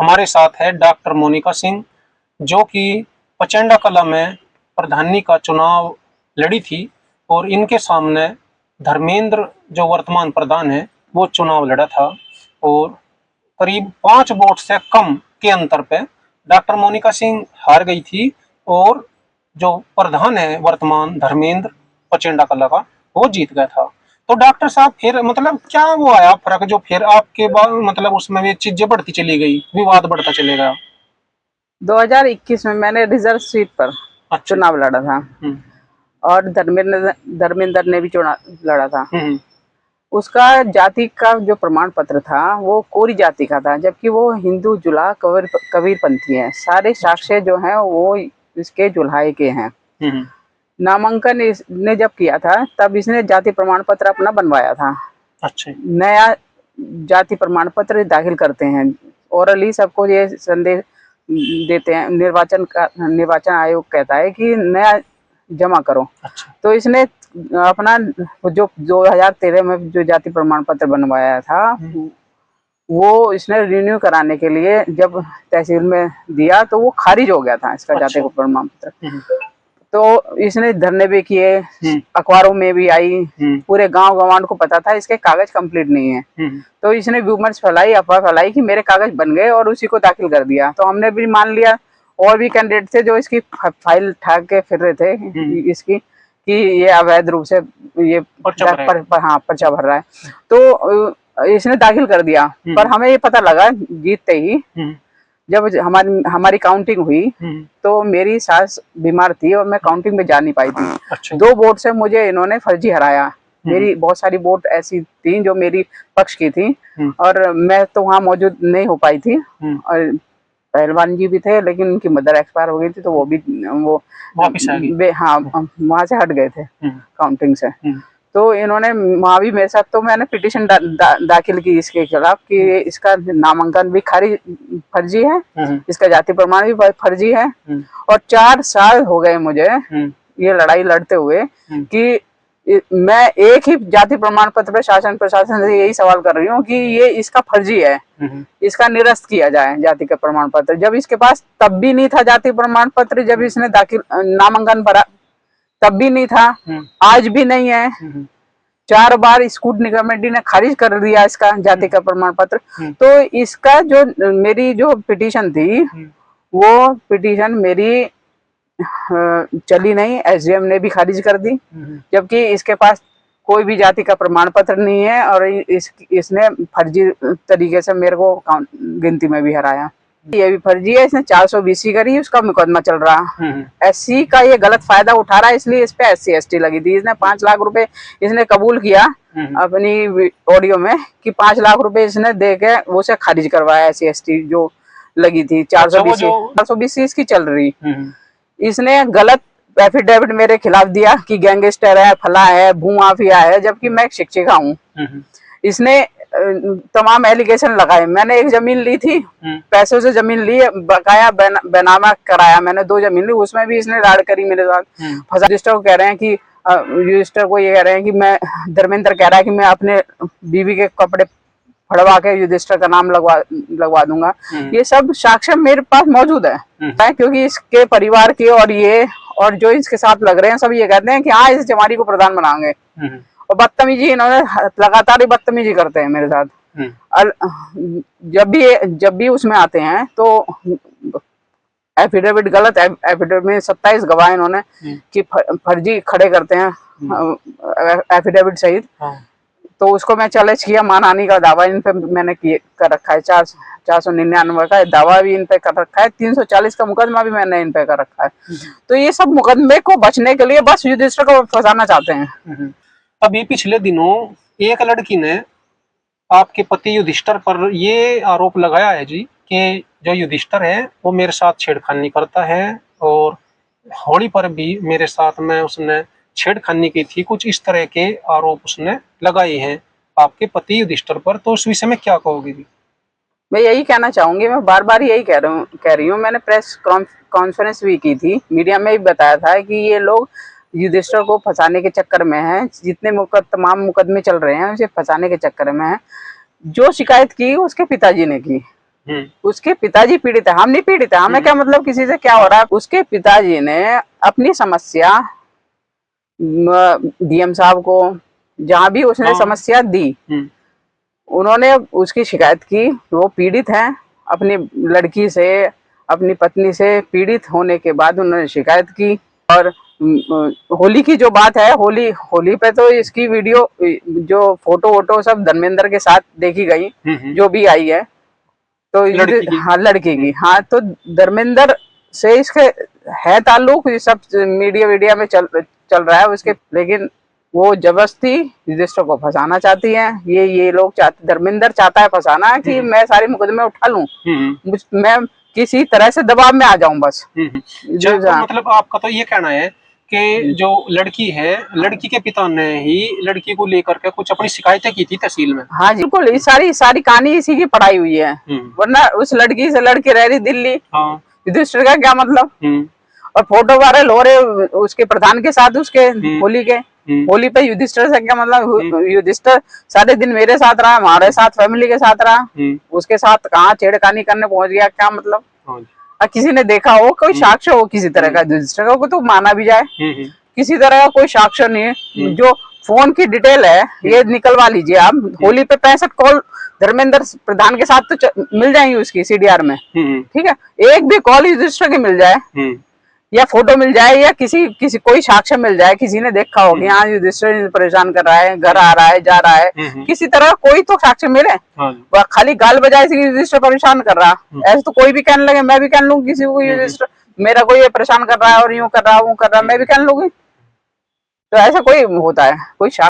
हमारे साथ है डॉक्टर मोनिका सिंह, जो कि प्रचंड कला में प्रधानी का चुनाव लड़ी थी और इनके सामने धर्मेंद्र जो वर्तमान प्रधान है वो चुनाव लड़ा था और करीब 5 वोट से कम के अंतर पे डॉक्टर मोनिका सिंह हार गई थी और जो प्रधान है वर्तमान धर्मेंद्र प्रचंड कला का वो जीत गया था। तो डॉक्टर साहब फिर मतलब क्या वो आया फर्क जो फिर आपके बाद मतलब उसमें भी चीजें बढ़ती चली गई, विवाद बढ़ता चलेगा? 2021 में मैंने रिजर्व सीट पर चुनाव लड़ा था और धर्मेंद्र ने भी चुनाव लड़ा था। उसका जाति का जो प्रमाण पत्र था वो कोरी जाति का था, जबकि वो हिंदू जुलाहा कबीरपंथी है। सारे साक्ष्य जो हैं वो इसके जुल्हाए के हैं। नामांकन ने जब किया था तब इसने जाति प्रमाण पत्र अपना बनवाया था। अच्छा। नया जाति प्रमाण पत्र दाखिल करते हैं, ओरली सबको ये संदेश देते हैं। निर्वाचन आयोग कहता है कि नया जमा करो। अच्छा। तो इसने अपना जो 2013 में जो जाति प्रमाण पत्र बनवाया था वो इसने रिन्यू कराने के लिए जब तहसील में दिया तो वो खारिज हो गया था इसका। अच्छा। जाति प्रमाण पत्र तो इसने धरने भी किए, अखबारों में भी आई, पूरे गांव गंवार को पता था इसके कागज कंप्लीट नहीं है। तो इसने विमर्श फैलाई, अफवाह फैलाई कि मेरे कागज बन गए और उसी को दाखिल कर दिया। तो हमने भी मान लिया। और भी कैंडिडेट थे जो इसकी फाइल ठाक के फिर रहे थे इसकी कि ये अवैध रूप से ये पर्चा भर रहा है। तो इसने दाखिल कर दिया। पर हमें ये पता लगा जीतते ही, जब हमारी काउंटिंग हुई तो मेरी सास बीमार थी और मैं काउंटिंग में जा नहीं पाई थी। अच्छा। 2 वोट से मुझे इन्होंने फर्जी हराया। मेरी बहुत सारी वोट ऐसी थी जो मेरी पक्ष की थी और मैं तो वहाँ मौजूद नहीं हो पाई थी। और पहलवान जी भी थे लेकिन उनकी मदर एक्सपायर हो गई थी तो वो वापस आ गए। हाँ, वहाँ से हट गए थे काउंटिंग से। तो इन्होंने वहाँ भी मेरे साथ, तो मैंने पिटीशन दाखिल की इसके खिलाफ कि इसका नामांकन भी फर्जी है, इसका जाति प्रमाण भी फर्जी है। और 4 साल हो गए मुझे ये लड़ाई लड़ते हुए कि मैं एक ही जाति प्रमाण पत्र पे शासन प्रशासन से यही सवाल कर रही हूँ कि ये इसका फर्जी है, इसका निरस्त किया जाए जाति का प्रमाण पत्र। जब इसके पास तब भी नहीं था जाति प्रमाण पत्र, जब इसने नामांकन भरा तब भी नहीं था, आज भी नहीं है। 4 बार स्कूटनी कमेटी ने खारिज कर दिया इसका जाति का प्रमाण पत्र। तो इसका जो मेरी जो पिटीशन थी वो पिटीशन मेरी चली नहीं, एसडीएम ने भी खारिज कर दी, जबकि इसके पास कोई भी जाति का प्रमाण पत्र नहीं है और इसने फर्जी तरीके से मेरे को गिनती में भी हराया। ये भी फर्जी है, इसने 420 करी, उसका मुकदमा चल रहा। एससी का ये गलत फायदा उठा रहा है, इसलिए इस पे SC ST लगी थी। इसने 5 लाख रुपए इसने कबूल किया अपनी ऑडियो में कि 5 लाख रुपए इसने दे के वो से खारिज करवाया SC ST जो लगी थी। 420 इसकी चल रही। इसने गलत एफिडेविट मेरे खिलाफ दिया कि गैंगस्टर है, फला है, भूमाफिया है, जबकि मैं एक शिक्षिका हूँ। इसने तमाम एलिगेशन लगाए। मैंने एक जमीन ली थी, पैसों से जमीन ली, बकाया बेनामा कराया मैंने 2 जमीन ली, उसमें भी इसने राड़ करी मेरे साथ। रजिस्टर को कह रहे हैं कि रजिस्टर को ये कह रहे हैं कि मैं, धर्मेंद्र कह रहा है कि मैं अपने बीवी के कपड़े फड़वा के युधिष्ठिर का नाम लगवा दूंगा। ये सब साक्ष्य मेरे पास मौजूद है क्योंकि इसके परिवार के और ये और जो इसके साथ लग रहे हैं सब ये कहते हैं कि हाँ इस जमारी को प्रधान बनाएंगे। और बदतमीजी इन्होंने लगातार ही बदतमीजी करते हैं मेरे साथ। जब भी उसमें आते हैं तो एफिडेविट गलत एफिडेविट में 27 गवाह इन्होंने कि फर्जी खड़े करते हैं एफिडेविट सहित। तो उसको मैं चैलेंज किया, मानहानि का दावा इन पे मैंने कर रखा है। 499 का दावा भी इन पे कर रखा है, 340 का मुकदमा भी मैंने इन पे कर रखा है। तो ये सब मुकदमे को बचने के लिए बस युधिष्ठिर को फंसाना चाहते हैं। अभी पिछले दिनों एक लड़की ने आपके पति युधिष्ठिर पर ये आरोप लगाया है जी कि जो युधिष्ठिर है वो मेरे साथ छेड़खानी करता है और होली पर भी मेरे साथ में उसने छेड़खानी की थी। कुछ इस तरह के आरोप उसने लगाए हैं आपके पति युधिष्ठिर पर। तो उस विषय में क्या कहोगे जी? मैं यही कहना चाहूंगी, मैं बार बार यही कह रही हूँ। मैंने प्रेस कॉन्फ्रेंस भी की थी, मीडिया में भी बताया था कि ये लोग युधिष्ठिर को फंसाने के चक्कर में हैं। जितने तमाम मुकदमे चल रहे हैं उसे फंसाने के चक्कर में हैं। जो शिकायत की उसके पिताजी ने की, उसके पिताजी पीड़ित है, हम नहीं पीड़ित है, हमें क्या मतलब किसी से क्या हो रहा है। उसके पिताजी ने अपनी समस्या डीएम साहब को, जहां भी उसने समस्या दी, उन्होंने उसकी शिकायत की। वो पीड़ित हैं अपनी लड़की से, अपनी पत्नी से पीड़ित होने के बाद उन्होंने शिकायत की। और होली की जो बात है, होली पे तो इसकी वीडियो जो फोटो वोटो सब धर्मेंद्र के साथ देखी गई, जो भी आई है, तो हाँ लड़की की, हाँ तो धर्मेंद्र से इसके है ताल्लुक, ये सब मीडिया में चल रहा है उसके। लेकिन वो जबरदस्ती युधिष्ठिर को फंसाना चाहती है। ये लोग चाहते, धर्मेंद्र चाहता है फंसाना कि मैं सारे मुकदमे उठा लूं, मैं किसी तरह से दबाव में आ जाऊं बस। तो मतलब आपका तो ये कहना है कि जो लड़की है, लड़की के पिता ने ही लड़की को लेकर के कुछ अपनी शिकायतें की थी तहसील में। हाँ जी बिल्कुल, सारी कहानी इसी की पढ़ाई हुई है। वरना उस लड़की से लड़की रह रही दिल्ली, युधिष्ठिर का क्या मतलब। और फोटो वायरल हो रहे उसके प्रधान के साथ, उसके होली पे युधिष्ठिर से क्या मतलब। युधिष्ठिर सारे दिन मेरे साथ रहा, हमारे साथ फैमिली के साथ रहा, उसके साथ कहाँ छेड़खानी करने पहुंच गया, क्या मतलब। किसी ने देखा हो, कोई साक्ष्य हो किसी तरह का, युधिष्ठिर को तो माना भी जाए, किसी तरह का कोई साक्ष्य नहीं है। जो फोन की डिटेल है ये निकलवा लीजिए आप, होली पे 65 कॉल धर्मेंद्र प्रधान के साथ तो मिल जाएंगी उसकी सीडीआर में, ठीक है। एक भी कॉल युधिष्ठिर की मिल जाए, या फोटो मिल जाए, या किसी कोई साक्ष्य मिल जाए, किसी ने देखा हो कि हाँ युधिष्ठिर परेशान कर रहा है, घर आ रहा है, जा रहा है, किसी तरह कोई तो साक्ष्य मिले। खाली गाल बजाए से युधिष्ठिर परेशान कर रहा, ऐसे तो कोई भी कहने लगे, मैं भी कह लूंगी किसी को युधिष्ठिर मेरा कोई परेशान कर रहा है और यूं कर रहा, वो कर रहा, मैं भी कह लूंगी। तो ऐसा कोई होता है, कोई